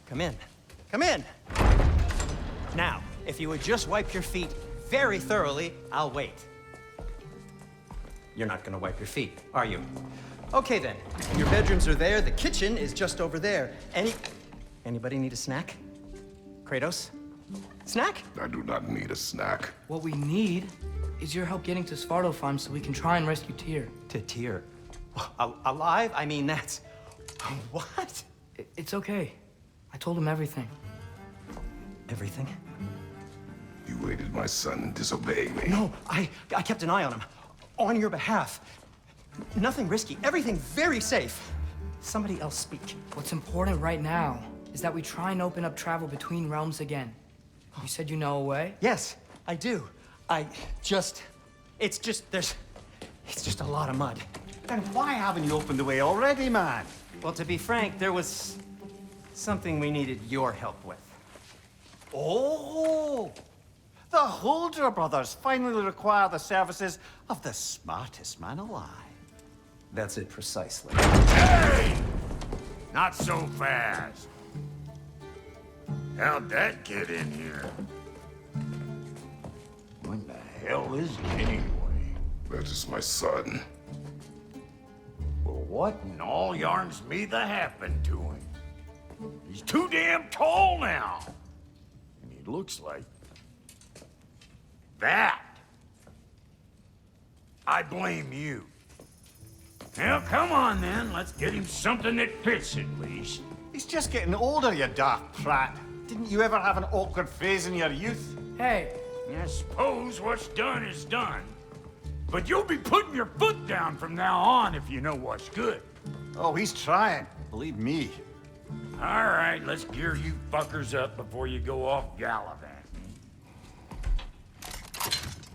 Come in. Come in! Now, if you would just wipe your feet very thoroughly, I'll wait. You're not gonna wipe your feet, are you? Okay then. Your bedrooms are there, the kitchen is just over there. Anybody need a snack? Kratos? Snack? I do not need a snack. What we need is your help getting to Svartalfheim so we can try and rescue Tyr. To Tyr? Alive? I mean, that's... What? It's okay. I told him everything. Everything? You aided my son in disobeying me. No, I kept an eye on him. On your behalf. Nothing risky. Everything very safe. Somebody else speak. What's important right now is that we try and open up travel between realms again. You said you know a way? Yes, I do. It's just a lot of mud. Then why haven't you opened the way already, man? Well, to be frank, there was something we needed your help with. Oh! The Holder brothers finally require the services of the smartest man alive. That's it precisely. Hey! Not so fast. How'd that get in here? When the hell is he anyway? That is my son. Well, what in all yarns me that happened to him? He's too damn tall now. And he looks like... that. I blame you. Now, come on then. Let's get him something that fits at least. He's just getting older, you daft prat. Didn't you ever have an awkward phase in your youth? Hey, I suppose what's done is done. But you'll be putting your foot down from now on if you know what's good. Oh, he's trying. Believe me. All right, let's gear you fuckers up before you go off gallivanting.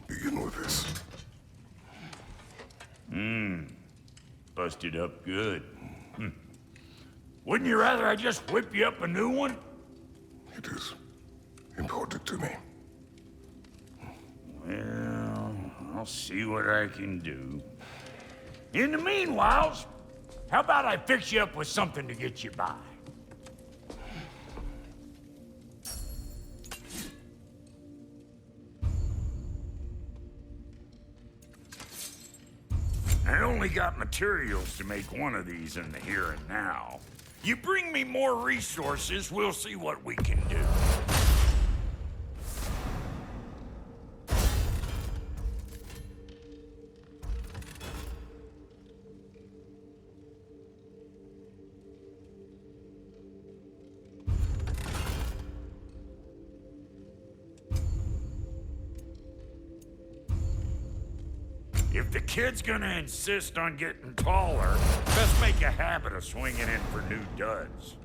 Begin with this. Busted up good. Wouldn't you rather I just whip you up a new one? It is important to me. Well, I'll see what I can do. In the meanwhile, how about I fix you up with something to get you by? I only got materials to make one of these in the here and now. You bring me more resources, we'll see what we can do. If the kid's gonna insist on getting taller, best make a habit of swinging in for new duds.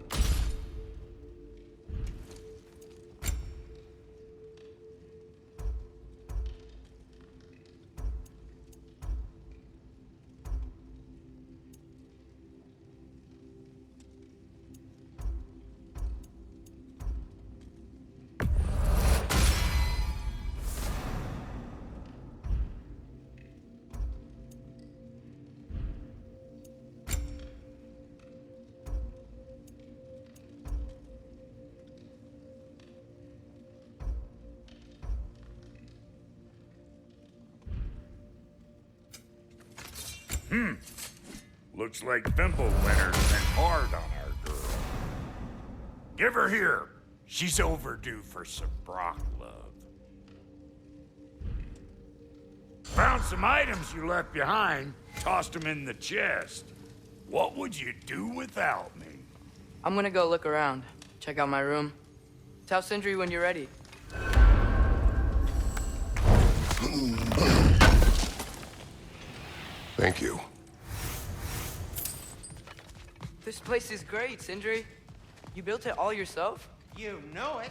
Looks like Fimbulwinter's been hard on our girl. Give her here. She's overdue for some Brock love. Found some items you left behind, tossed them in the chest. What would you do without me? I'm gonna go look around. Check out my room. Tell Sindri when you're ready. Thank you. This place is great, Sindri. You built it all yourself? You know it.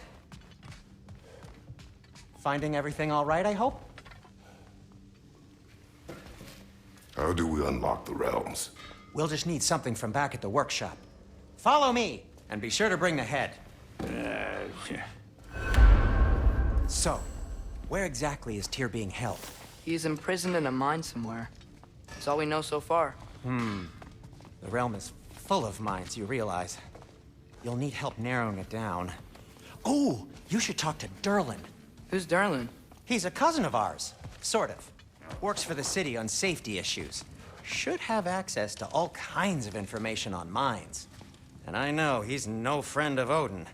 Finding everything all right, I hope? How do we unlock the realms? We'll just need something from back at the workshop. Follow me, and be sure to bring the head. So, where exactly is Tyr being held? He's imprisoned in a mine somewhere. That's all we know so far. The realm is full of mines, you realize. You'll need help narrowing it down. Oh, you should talk to Derlin. Who's Darlin? He's a cousin of ours, sort of. Works for the city on safety issues. Should have access to all kinds of information on mines. And I know he's no friend of Odin.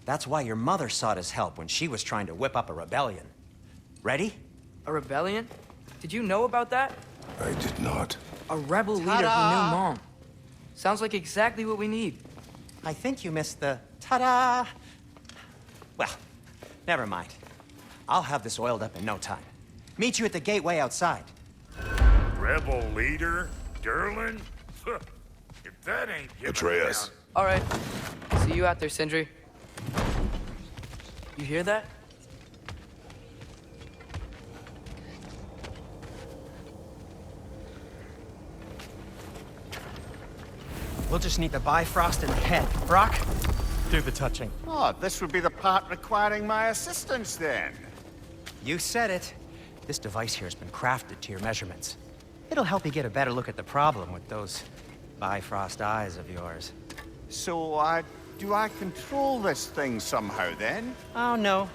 That's why your mother sought his help when she was trying to whip up a rebellion. Ready? A rebellion? Did you know about that? I did not. A rebel leader who knew Mom. Sounds like exactly what we need. I think you missed the ta-da. Well, never mind. I'll have this oiled up in no time. Meet you at the gateway outside. Rebel leader? Derlin? If that ain't giving Atreus. down- All right. See you out there, Sindri. You hear that? We'll just need the Bifrost in the head. Brock, do the touching. Oh, this would be the part requiring my assistance then. You said it. This device here has been crafted to your measurements. It'll help you get a better look at the problem with those Bifrost eyes of yours. So, do I control this thing somehow then? Oh, no.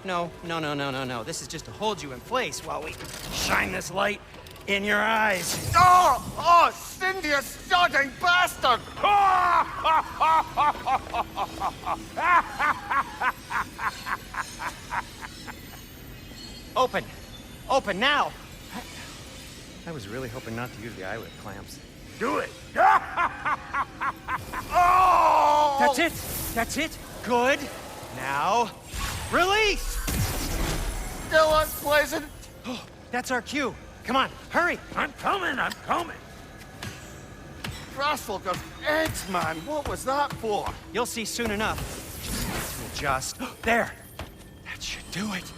This is just to hold you in place while we shine this light in your eyes. Oh, Cindy, you sodding bastard! Open! Open now! I was really hoping not to use the eyelid clamps. Do it! Oh! That's it! That's it! Good! Now, release! Still unpleasant. That's our cue. Come on, hurry! I'm coming, I'm coming! Grassfolker's eggs, man. What was that for? You'll see soon enough. Just there. That should do it.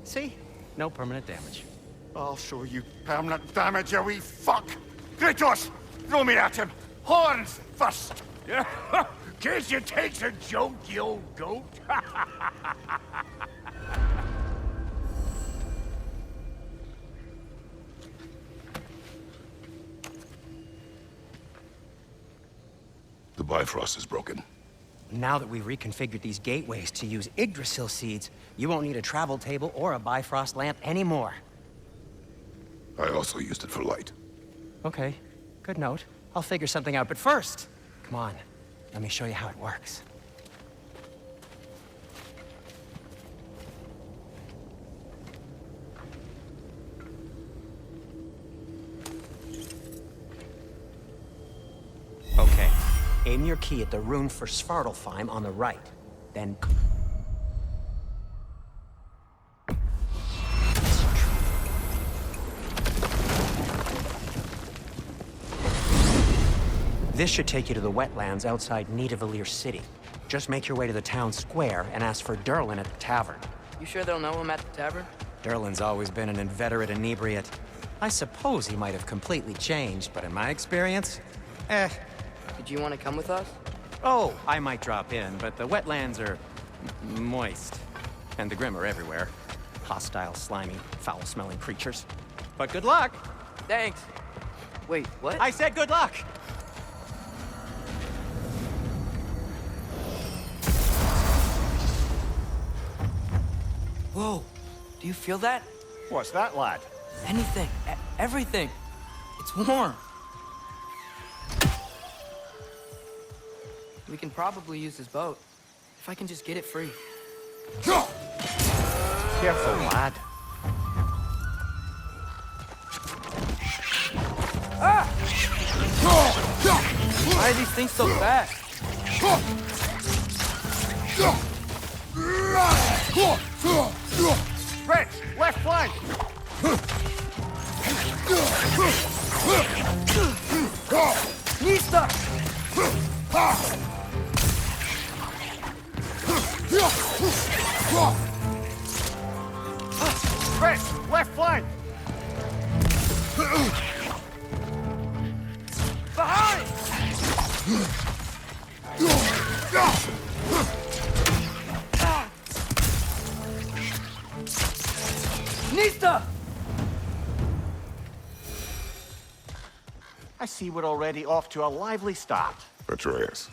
See? No permanent damage. I'll show you permanent damage, you wee fuck! Kratos! Throw me at him! Horns first! Yeah, case you takes a joke, you old goat. The Bifrost is broken. Now that we've reconfigured these gateways to use Yggdrasil seeds, you won't need a travel table or a Bifrost lamp anymore. I also used it for light. Okay, good note. I'll figure something out, but first, come on, let me show you how it works. Okay, aim your key at the rune for Svartalfheim on the right, then... This should take you to the wetlands outside Nidavellir City. Just make your way to the town square and ask for Derlin at the tavern. You sure they'll know him at the tavern? Derlin's always been an inveterate inebriate. I suppose he might have completely changed, but in my experience, Did you want to come with us? Oh, I might drop in, but the wetlands are moist. And the Grim are everywhere. Hostile, slimy, foul-smelling creatures. But good luck! Thanks. Wait, what? I said good luck! Whoa. Do you feel that? What's that, lad? Anything. Everything. It's warm. We can probably use this boat. If I can just get it free. Careful, lad. Why are these things so fast? Rich, left flank! Nista! Rich, left flank! Behind! Nista! I see see we're already off to a lively start. Atreus,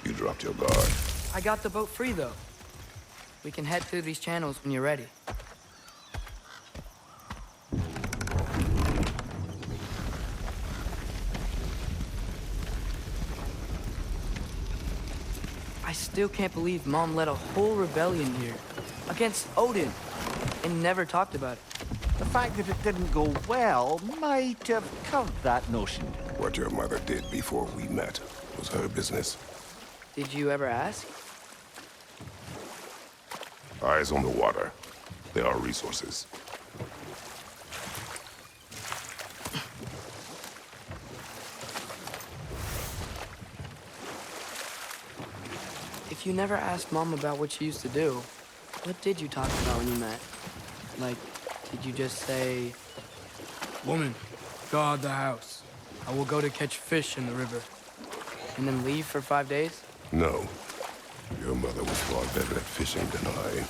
you dropped your guard. I got the boat free, though. We can head through these channels when you're ready. I still can't believe Mom led a whole rebellion here against Odin and never talked about it. The fact that it didn't go well might have curved that notion. What your mother did before we met was her business. Did you ever ask? Eyes on the water. There are resources. If you never asked Mom about what she used to do, what did you talk about when you met? Like, did you just say, "Woman, guard the house. I will go to catch fish in the river," and then leave for 5 days? No. Your mother was far better at fishing than I.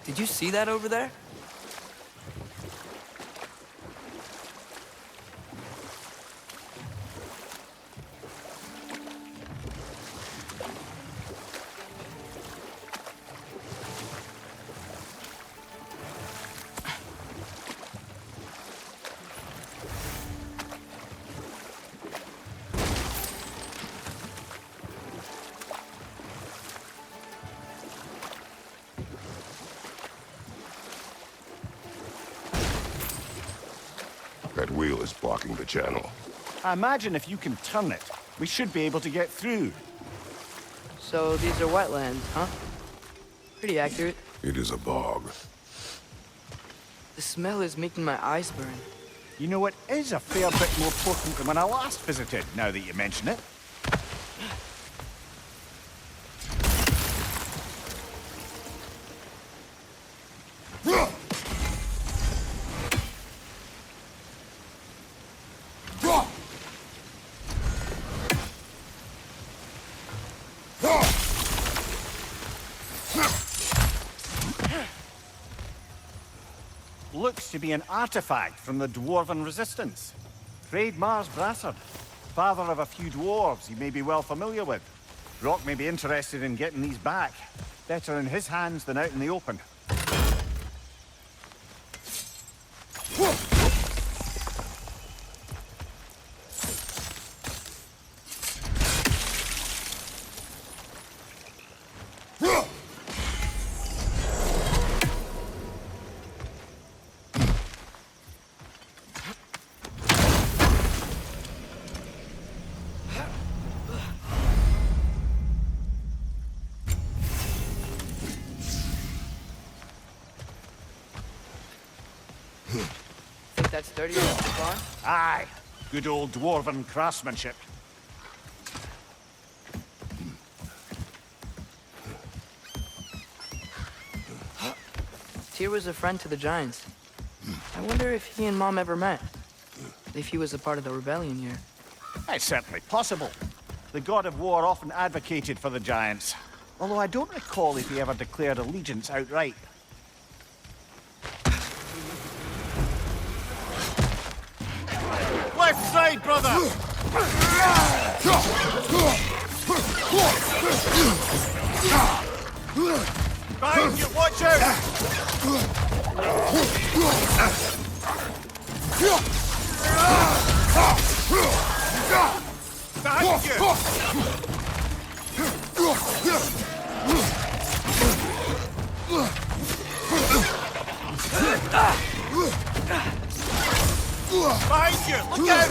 Did you see that over there? That wheel is blocking the channel. I imagine if you can turn it, we should be able to get through. So these are wetlands, huh? Pretty accurate. It is a bog. The smell is making my eyes burn. You know, it is a fair bit more potent than when I last visited, now that you mention it. Looks to be an artifact from the Dwarven Resistance. Mars Brassard, father of a few dwarves you may be well familiar with. Rock may be interested in getting these back. Better in his hands than out in the open. Think that's sturdy enough to climb? Aye, good old Dwarven craftsmanship. Tyr was a friend to the Giants. I wonder if he and Mom ever met. If he was a part of the rebellion here. It's certainly possible. The god of war often advocated for the Giants. Although I don't recall if he ever declared allegiance outright. Left side, brother! Behind you, watch out! Behind you! Look out!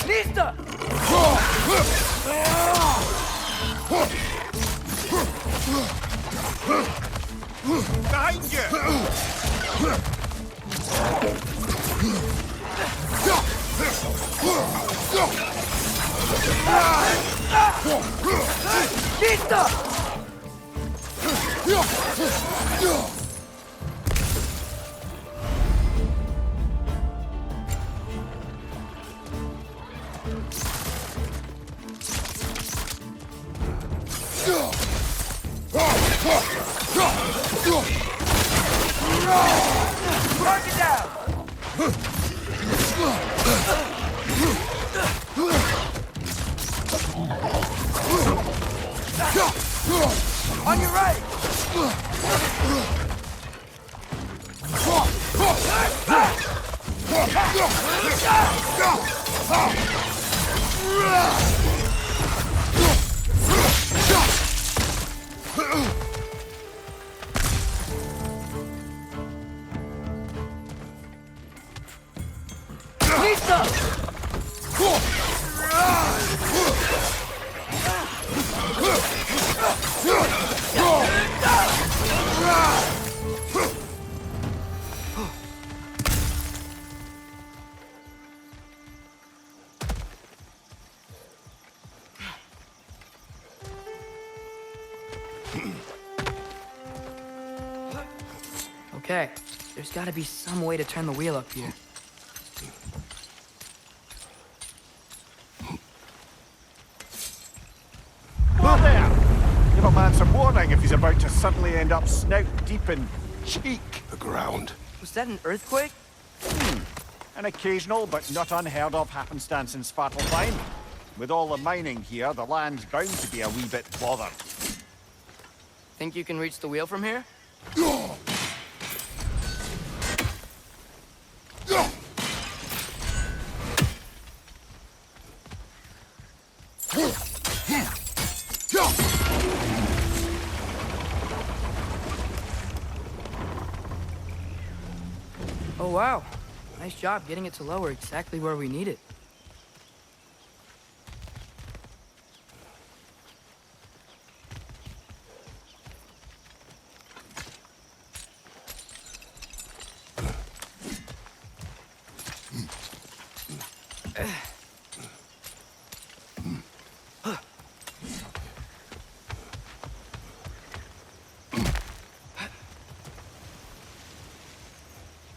Lista! Behind you! Lista! Target down! On your right! Okay, there's gotta be some way to turn the wheel up here. Well there! Give a man some warning if he's about to suddenly end up snout deep in cheek. The ground. Was that an earthquake? An occasional but not unheard of happenstance in Svartalfheim. With all the mining here, the land's bound to be a wee bit bothered. Think you can reach the wheel from here? Oh wow, nice job getting it to lower exactly where we need it.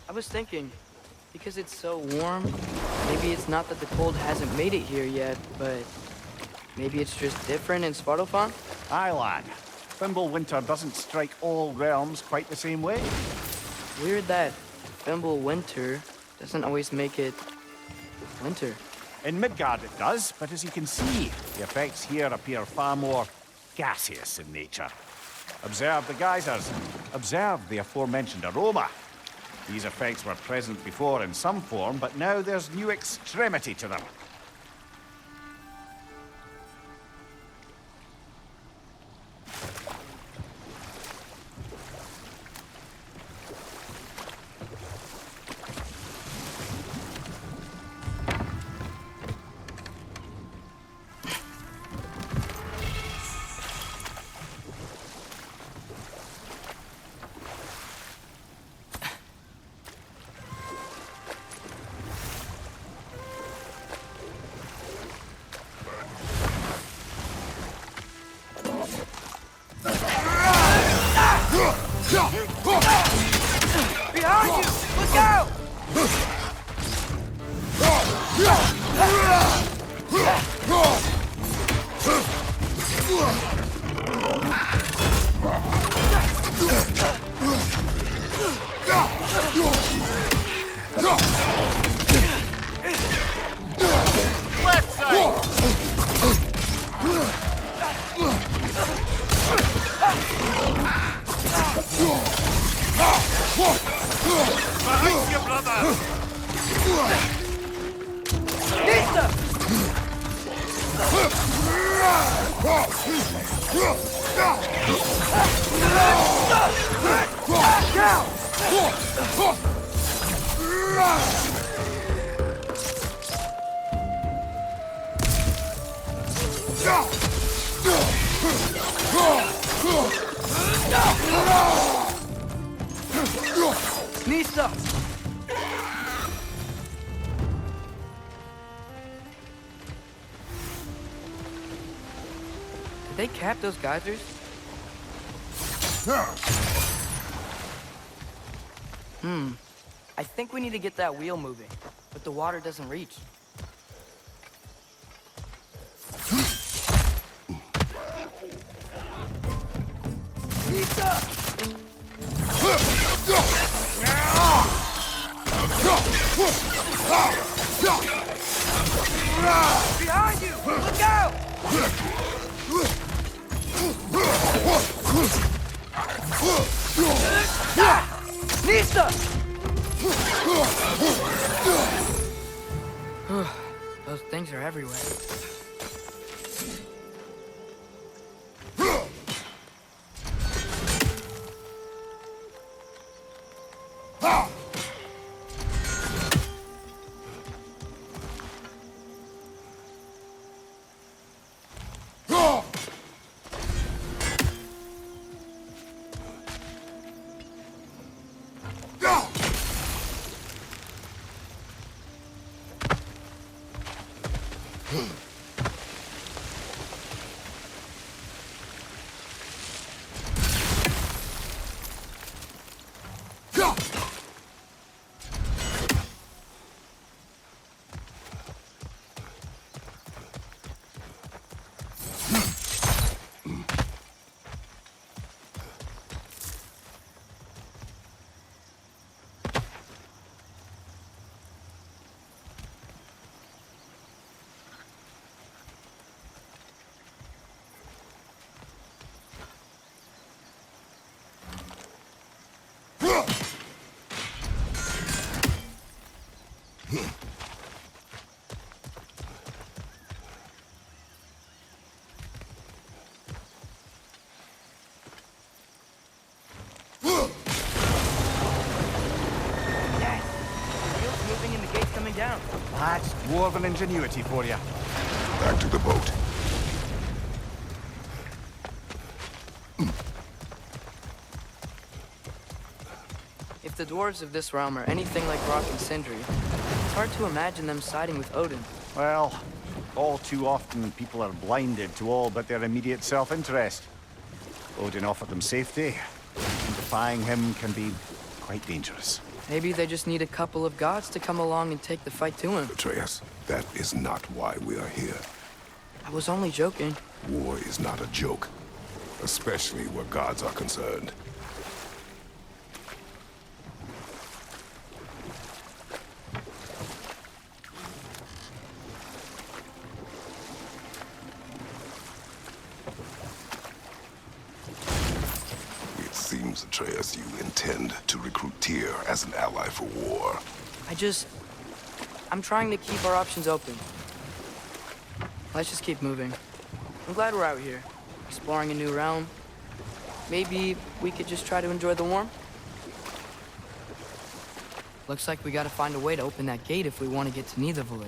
I was thinking, because it's so warm, maybe it's not that the cold hasn't made it here yet, but maybe it's just different in Svartalfheim? Aye, lad. Fimble winter doesn't strike all realms quite the same way. Weird that Fimble winter doesn't always make it winter. In Midgard it does, but as you can see, the effects here appear far more gaseous in nature. Observe the geysers. Observe the aforementioned aroma. These effects were present before in some form, but now there's new extremity to them. Behind you! Look out! Left side! Behind you, brother! Nista! Did they cap those geysers? I think we need to get that wheel moving, but the water doesn't reach. Behind you! Look out! Nista! Those things are everywhere. Down. That's dwarven ingenuity for you. Back to the boat. If the dwarves of this realm are anything like Rock and Sindri, it's hard to imagine them siding with Odin. Well, all too often people are blinded to all but their immediate self-interest. Odin offered them safety, and defying him can be quite dangerous. Maybe they just need a couple of gods to come along and take the fight to him. Atreus, that is not why we are here. I was only joking. War is not a joke, especially where gods are concerned. It seems, Atreus, you intend to recruit Tyr as an ally for war. I'm trying to keep our options open. Let's just keep moving. I'm glad we're out here, exploring a new realm. Maybe we could just try to enjoy the warmth? Looks like we gotta find a way to open that gate if we want to get to Nidavellir.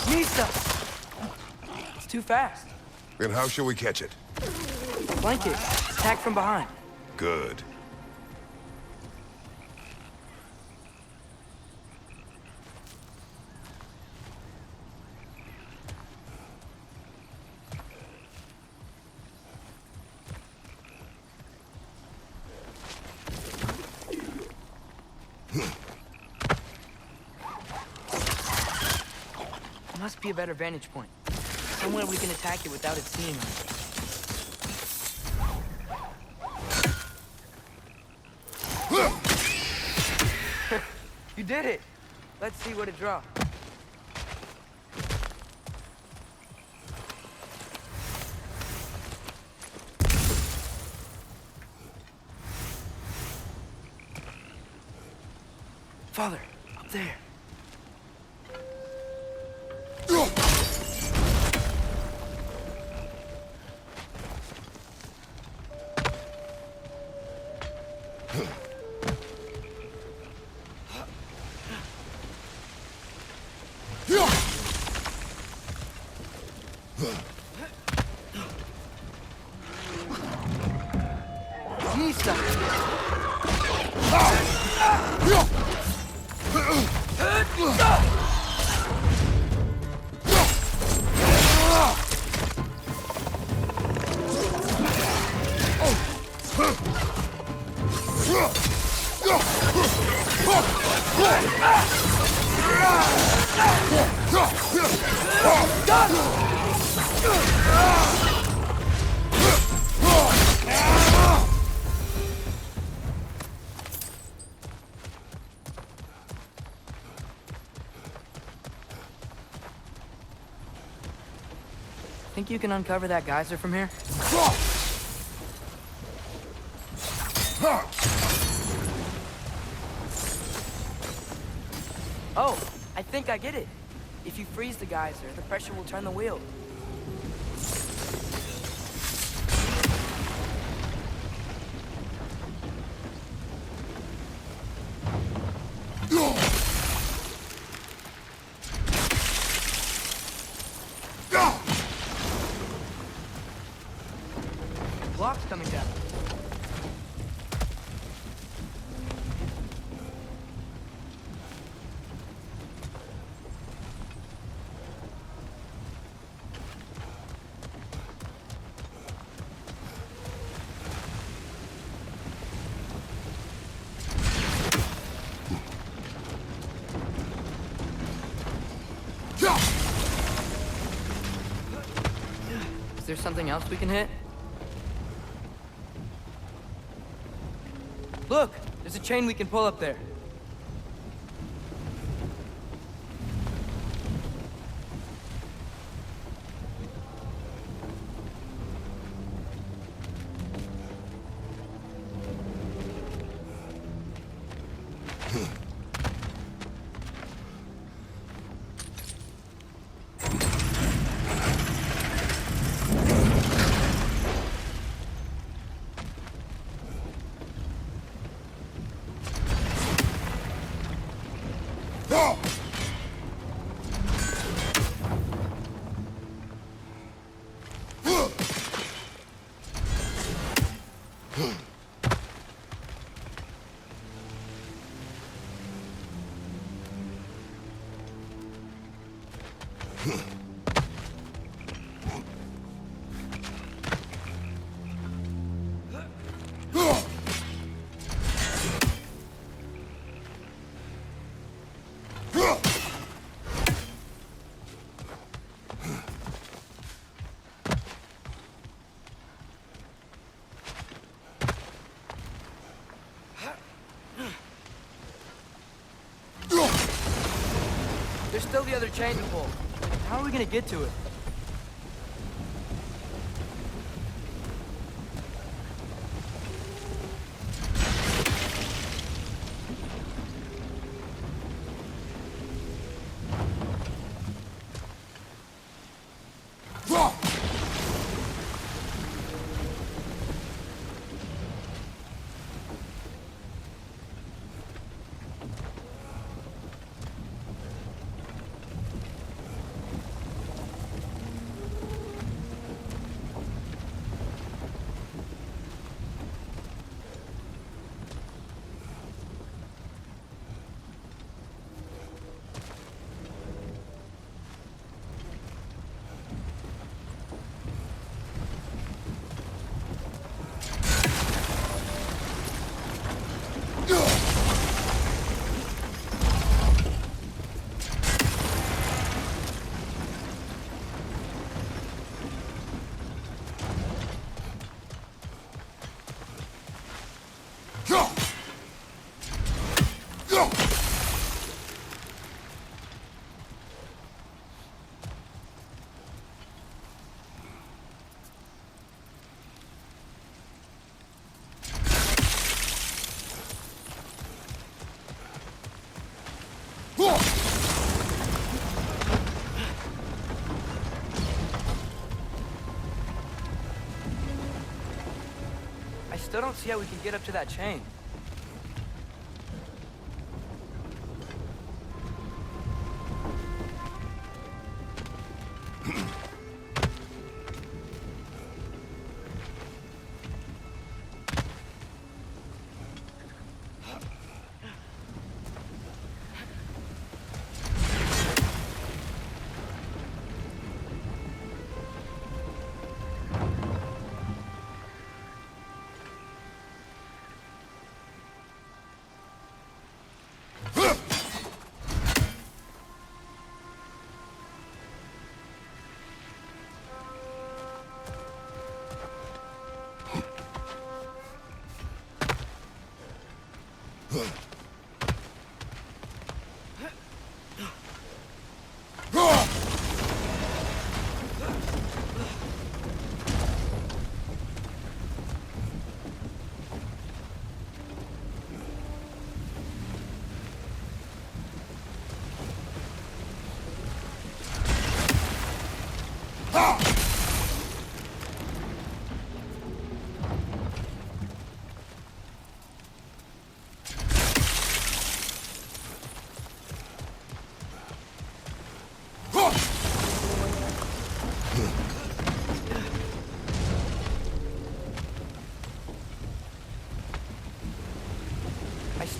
Nista! It's too fast. Then how shall we catch it? Flank it. Attack from behind. Good. There must be a better vantage point. Somewhere we can attack it without it seeing us. You did it! Let's see what it draws. Father, up there. Nista! Think you can uncover that geyser from here? Oh, I think I get it. If you freeze the geyser, the pressure will turn the wheel. Block's coming down. Is there something else we can hit? Look! There's a chain we can pull up there. There's still the other chain to pull. How are we gonna get to it? I still don't see how we can get up to that chain.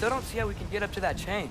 still don't see how we can get up to that chain.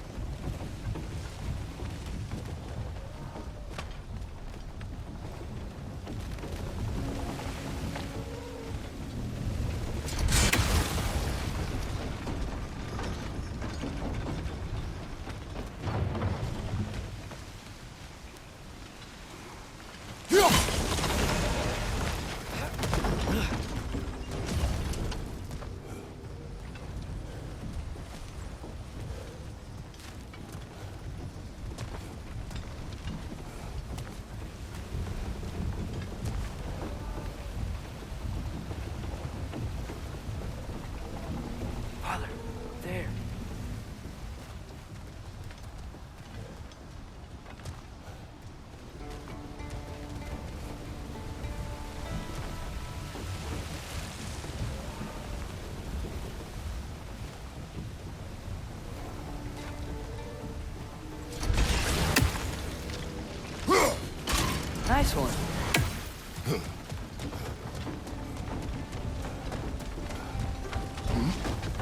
Father, there. Nice one.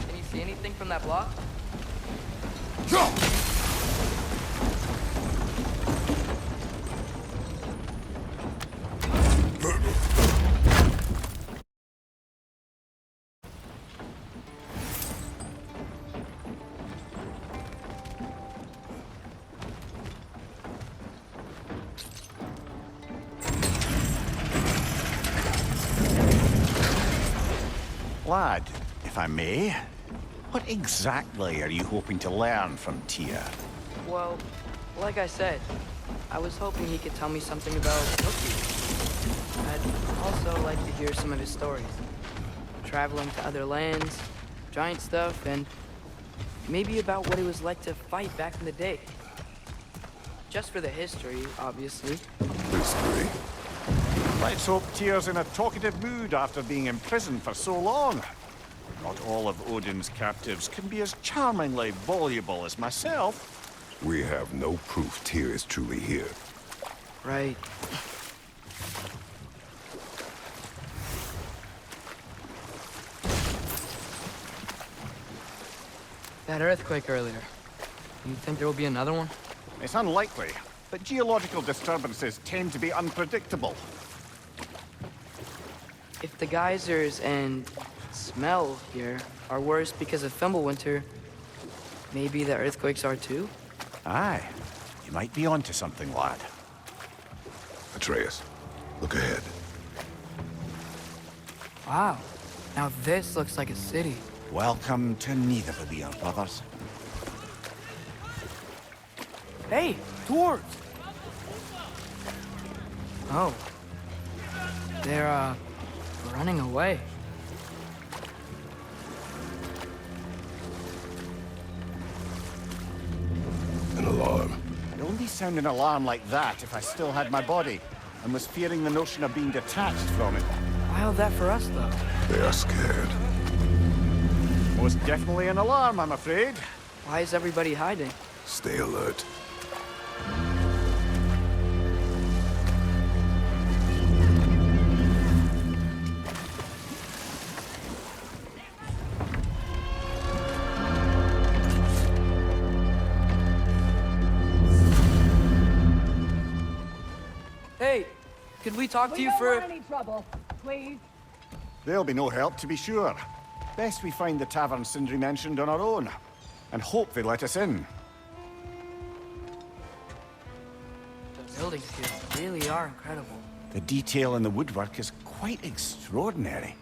Can you see anything from that block? Lad, if I may, what exactly are you hoping to learn from Tyr? Well, like I said, I was hoping he could tell me something about Loki. I'd also like to hear some of his stories. Traveling to other lands, giant stuff, and maybe about what it was like to fight back in the day. Just for the history, obviously. History. Let's hope Tyr's in a talkative mood after being in prison for so long. Not all of Odin's captives can be as charmingly voluble as myself. We have no proof Tyr is truly here. Right. That earthquake earlier. You think there will be another one? It's unlikely, but geological disturbances tend to be unpredictable. If the geysers and smell here are worse because of Fimbulwinter, maybe the earthquakes are too? Aye, you might be onto something, lad. Atreus, look ahead. Wow. Now this looks like a city. Welcome to Nidavellir, brothers. Hey, dwarves! Oh. They're, running away. An alarm. I'd only sound an alarm like that if I still had my body, and was fearing the notion of being detached from it. Why all that for us, though? They are scared. Most definitely an alarm, I'm afraid. Why is everybody hiding? Stay alert. Hey, could we talk to you don't for... want any trouble, please. There'll be no help, to be sure. Best we find the tavern Sindri mentioned on our own, and hope they let us in. The buildings here really are incredible. The detail in the woodwork is quite extraordinary.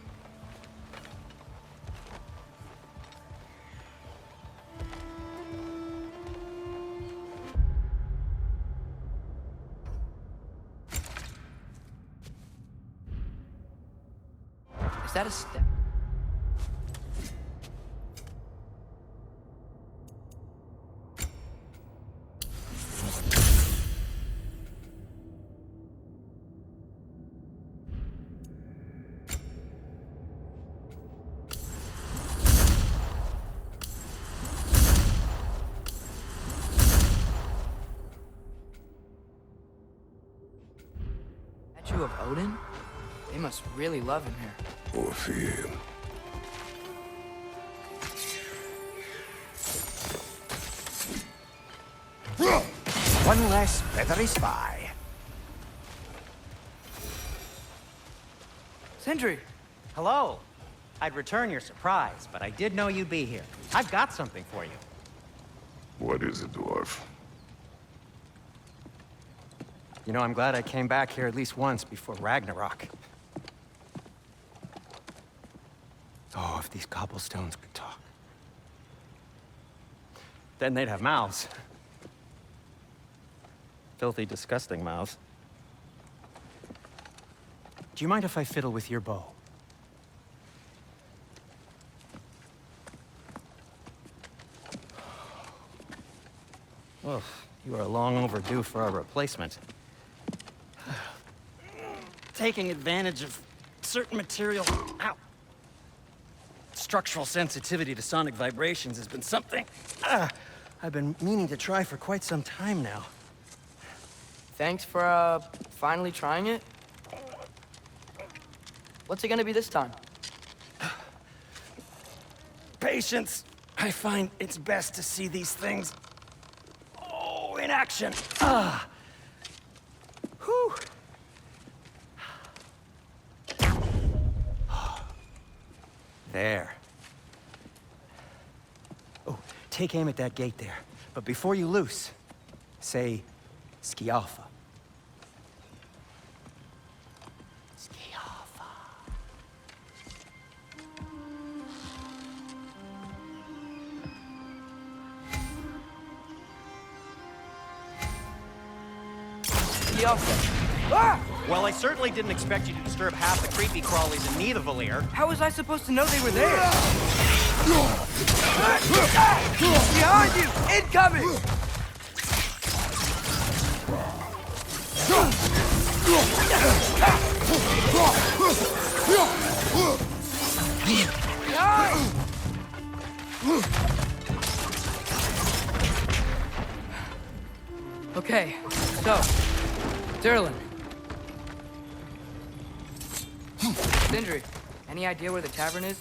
Is that a step? Statue of Odin? They must really love him here. Or fear him. One less feathery spy. Sindri! Hello. I'd return your surprise, but I did know you'd be here. I've got something for you. What is it, dwarf? You know, I'm glad I came back here at least once before Ragnarok. Oh, if these cobblestones could talk. Then they'd have mouths. Filthy, disgusting mouths. Do you mind if I fiddle with your bow? Oh, you are long overdue for a replacement. Taking advantage of certain material... Ow! Structural sensitivity to sonic vibrations has been something I've been meaning to try for quite some time now. Thanks for, finally trying it. What's it gonna be this time? Patience. I find it's best to see these things... Oh, in action. Whew. There. Oh, take aim at that gate there. But before you loose, say, Skialfa. Skialfa. Skialfa. Ah! Well, I certainly didn't expect you to disturb half the creepy crawlies in Nidavellir. How was I supposed to know they were there? Behind you! Incoming! Okay, so, Durlin. Sindri, any idea where the tavern is?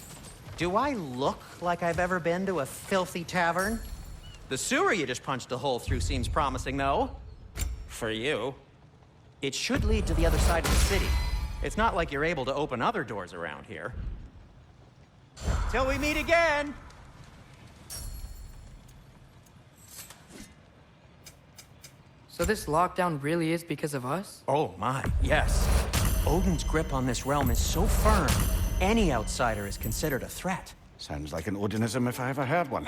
Do I look like I've ever been to a filthy tavern? The sewer you just punched a hole through seems promising, though. For you. It should lead to the other side of the city. It's not like you're able to open other doors around here. Till we meet again! So this lockdown really is because of us? Oh my, yes. Odin's grip on this realm is so firm, any outsider is considered a threat. Sounds like an Odinism if I ever heard one.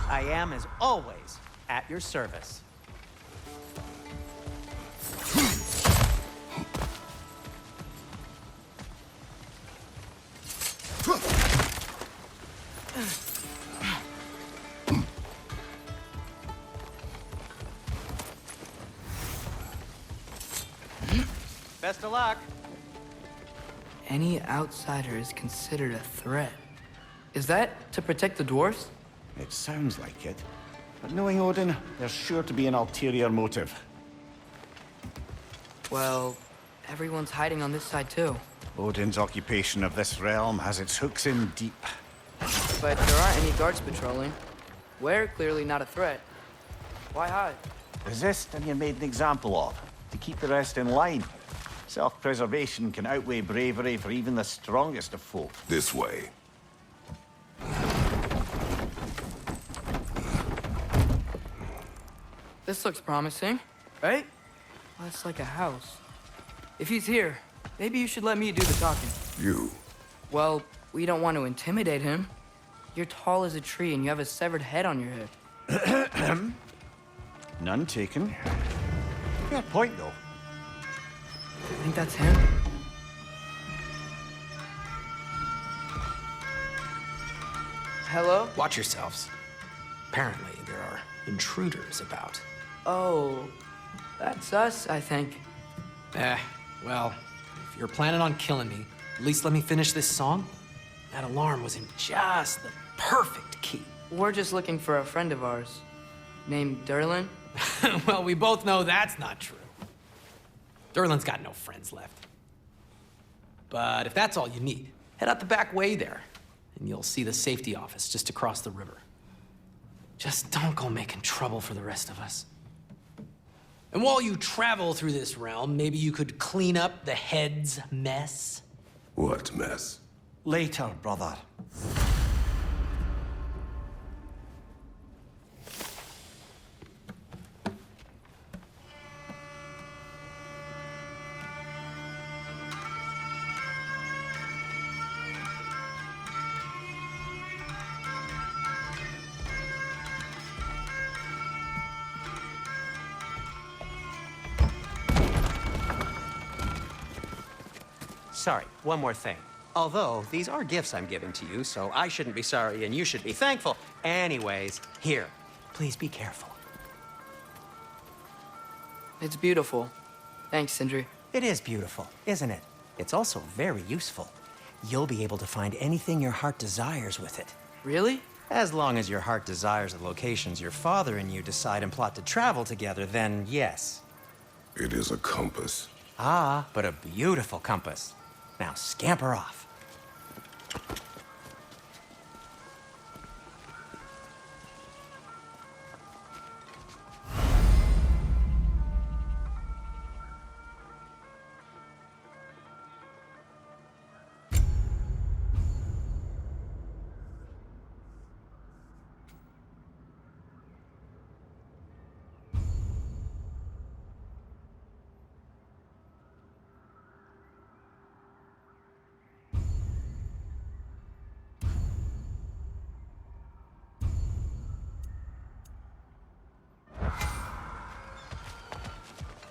I am, as always, at your service. Best of luck. Any outsider is considered a threat. Is that to protect the dwarves? It sounds like it. But knowing Odin, there's sure to be an ulterior motive. Well, everyone's hiding on this side too. Odin's occupation of this realm has its hooks in deep. But there aren't any guards patrolling. We're clearly not a threat. Why hide? Resist and you're made an example of, to keep the rest in line. Self-preservation can outweigh bravery for even the strongest of folk. This way. This looks promising, right? Well, it's like a house. If he's here, maybe you should let me do the talking. You. Well, we don't want to intimidate him. You're tall as a tree and you have a severed head on your head. None taken. Fair point, though. I think that's him. Hello? Watch yourselves. Apparently, there are intruders about. Oh, that's us, I think. Well, if you're planning on killing me, at least let me finish this song. That alarm was in just the perfect key. We're just looking for a friend of ours named Derlin. Well, we both know that's not true. Derlin's got no friends left. But if that's all you need, head out the back way there, and you'll see the safety office just across the river. Just don't go making trouble for the rest of us. And while you travel through this realm, maybe you could clean up the head's mess? What mess? Later, brother. Sorry, one more thing. Although, these are gifts I'm giving to you, so I shouldn't be sorry and you should be thankful. Anyways, here, please be careful. It's beautiful. Thanks, Sindri. It is beautiful, isn't it? It's also very useful. You'll be able to find anything your heart desires with it. Really? As long as your heart desires the locations your father and you decide and plot to travel together, then yes. It is a compass. Ah, but a beautiful compass. Now scamper off.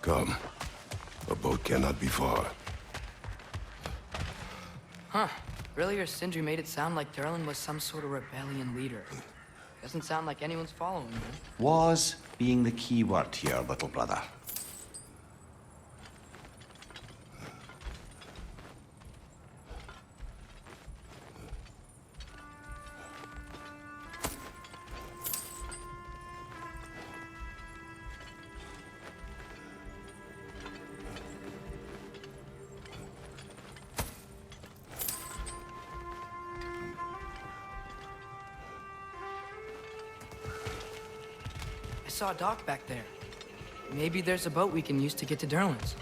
Come. A boat cannot be far. Huh. Earlier, Sindri made it sound like Derlin was some sort of rebellion leader. Doesn't sound like anyone's following him. Was being the key word here, little brother. I saw a dock back there. Maybe there's a boat we can use to get to Derlin's.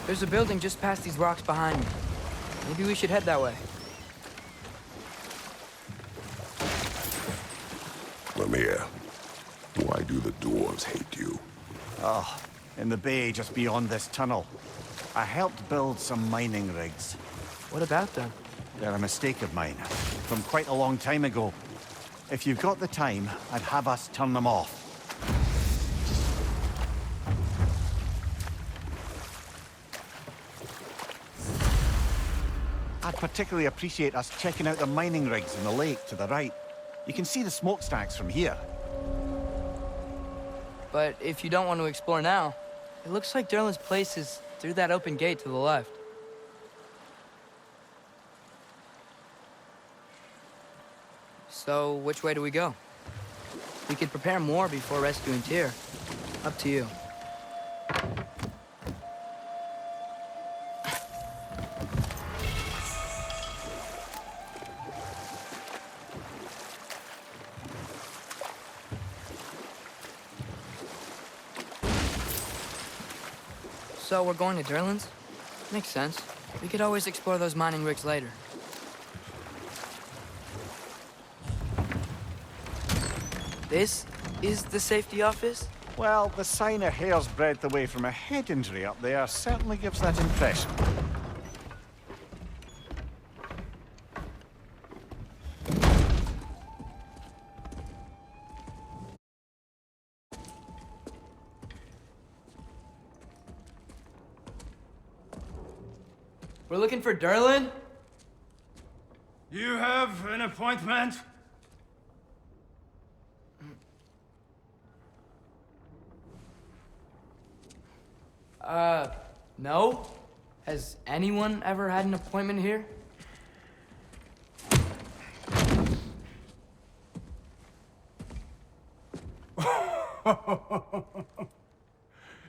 There's a building just past these rocks behind me. Maybe we should head that way. Lemire, why do the dwarves hate you? Oh, in the bay just beyond this tunnel. I helped build some mining rigs. What about them? They're a mistake of mine, from quite a long time ago. If you've got the time, I'd have us turn them off. I'd particularly appreciate us checking out the mining rigs in the lake to the right. You can see the smokestacks from here. But if you don't want to explore now, it looks like Derlin's place is through that open gate to the left. So, which way do we go? We could prepare more before rescuing Tyr. Up to you. So we're going to Derlin's? Makes sense. We could always explore those mining rigs later. This is the safety office? Well, the sign a hair's breadth away from a head injury up there certainly gives that impression. We're looking for Durlin? You have an appointment? No. Has anyone ever had an appointment here?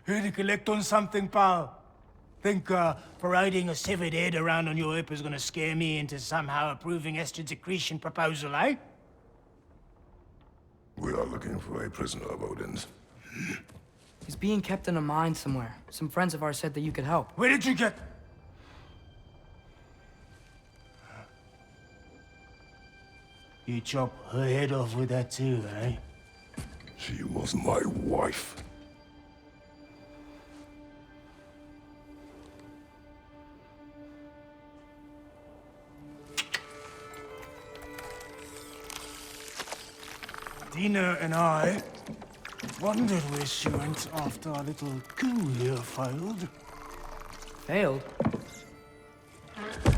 Here to collect on something, pal? Think, parading a severed head around on your hip is gonna scare me into somehow approving Esther's accretion proposal, eh? We are looking for a prisoner of Odin's. He's being kept in a mine somewhere. Some friends of ours said that you could help. Where did you get... You chop her head off with that too, eh? She was my wife. Dina and I wondered where she went after our little coup here failed. Failed?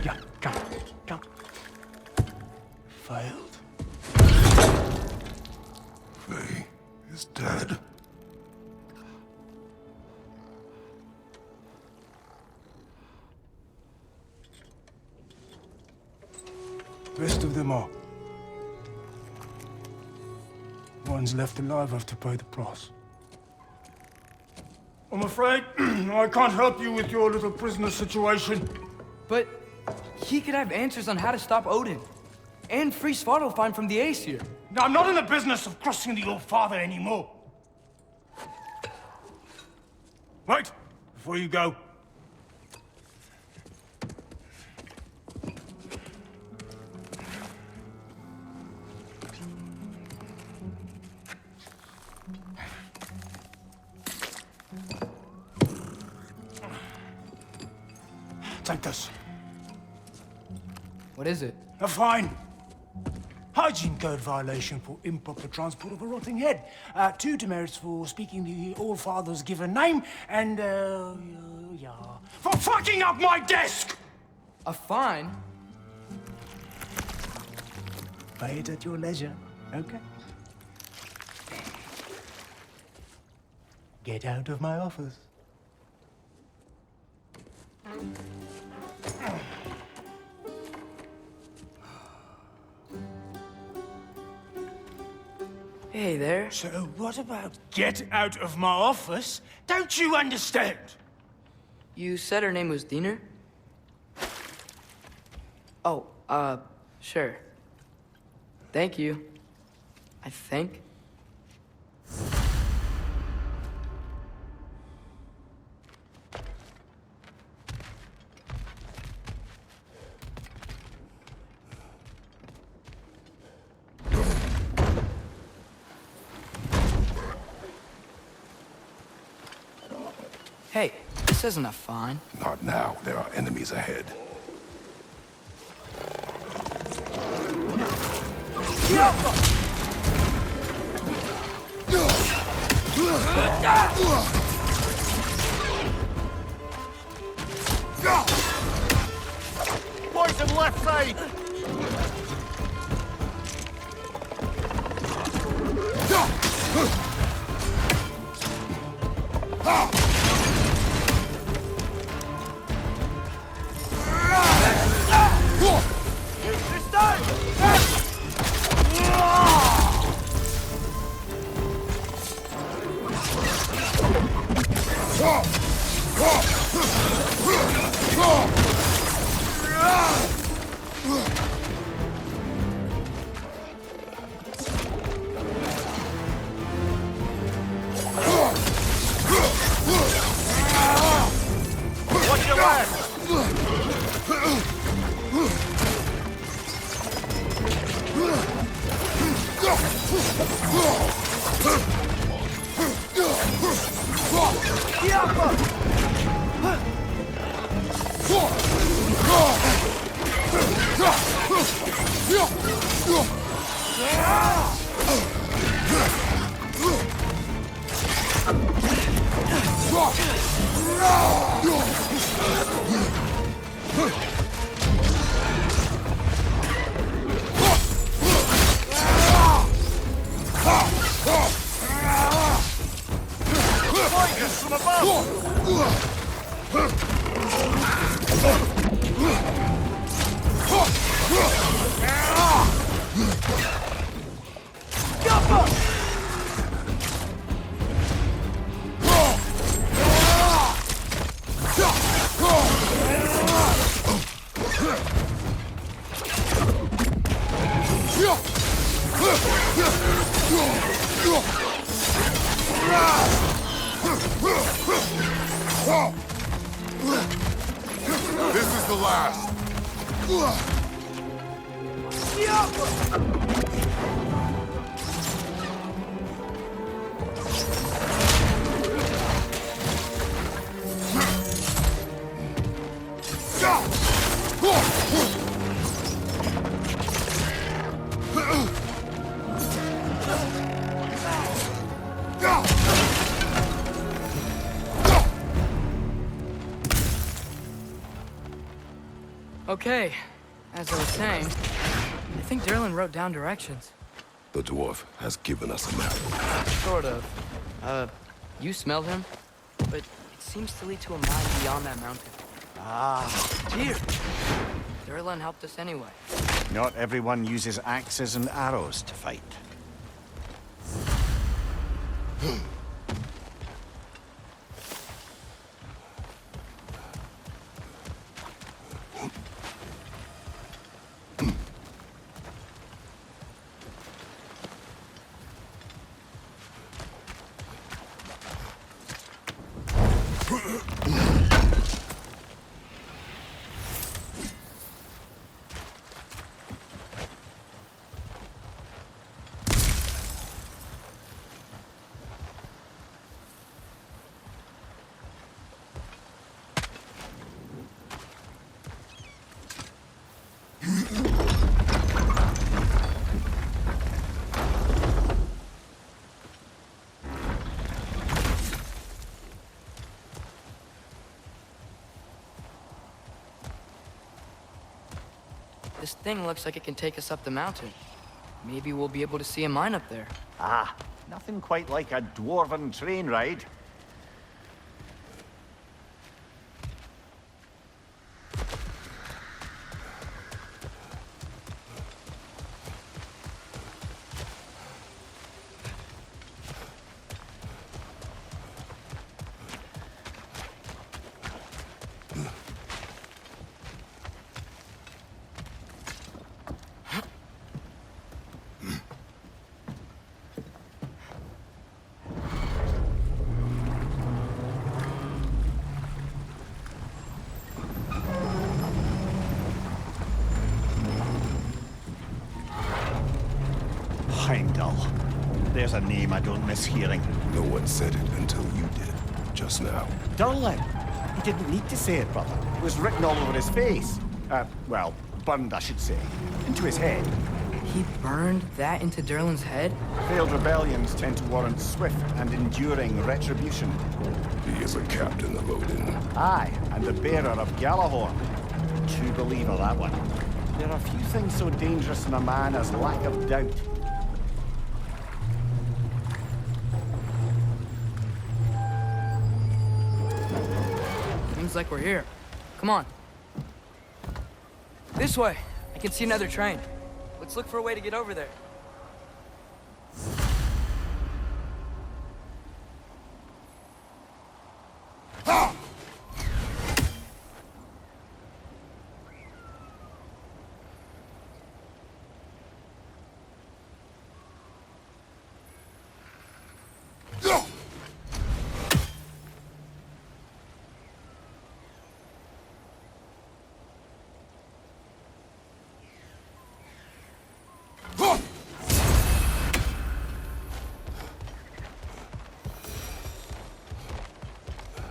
Yeah, come. Failed. Faye is dead. Rest of them are. One's left alive have to pay the price. I'm afraid I can't help you with your little prisoner situation. But he could have answers on how to stop Odin. And free Svartalfheim from the Aesir. I'm not in the business of crossing the old father anymore. Wait, before you go. Take this. What is it? A fine. Hygiene code violation for improper transport of a rotting head. 2 demerits for speaking the All-Father's given name, and, yeah. For fucking up my desk! A fine? Pay it at your leisure, okay? Get out of my office. Hey there. So what about get out of my office? Don't you understand? You said her name was Diener? Oh, sure. Thank you. I think. Hey, this isn't a fine. Not now. There are enemies ahead. Poison left side! This is the last. Okay, as I was saying, I think Derlin wrote down directions. The dwarf has given us a map. Sort of. You smelled him? But it seems to lead to a mine beyond that mountain. Ah, dear. Derlin helped us anyway. Not everyone uses axes and arrows to fight. This thing looks like it can take us up the mountain. Maybe we'll be able to see a mine up there. Ah, nothing quite like a dwarven train ride. Heimdall. There's a name I don't miss hearing. No one said it until you did, just now. Durlin. He didn't need to say it, brother. It was written all over his face. Well, burned, I should say. Into his head. He burned that into Derlin's head? Failed rebellions tend to warrant swift and enduring retribution. He is a captain of Odin. Aye, and the bearer of Galahorn. True believer, that one. There are few things so dangerous in a man as lack of doubt. Seems like we're here. Come on. This way. I can see another train. Let's look for a way to get over there.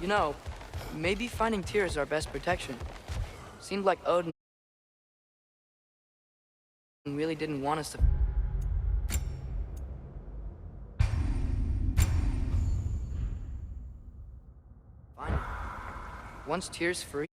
You know, maybe finding Tyr is our best protection. Seemed like Odin really didn't want us to find him. Once Tyr's free,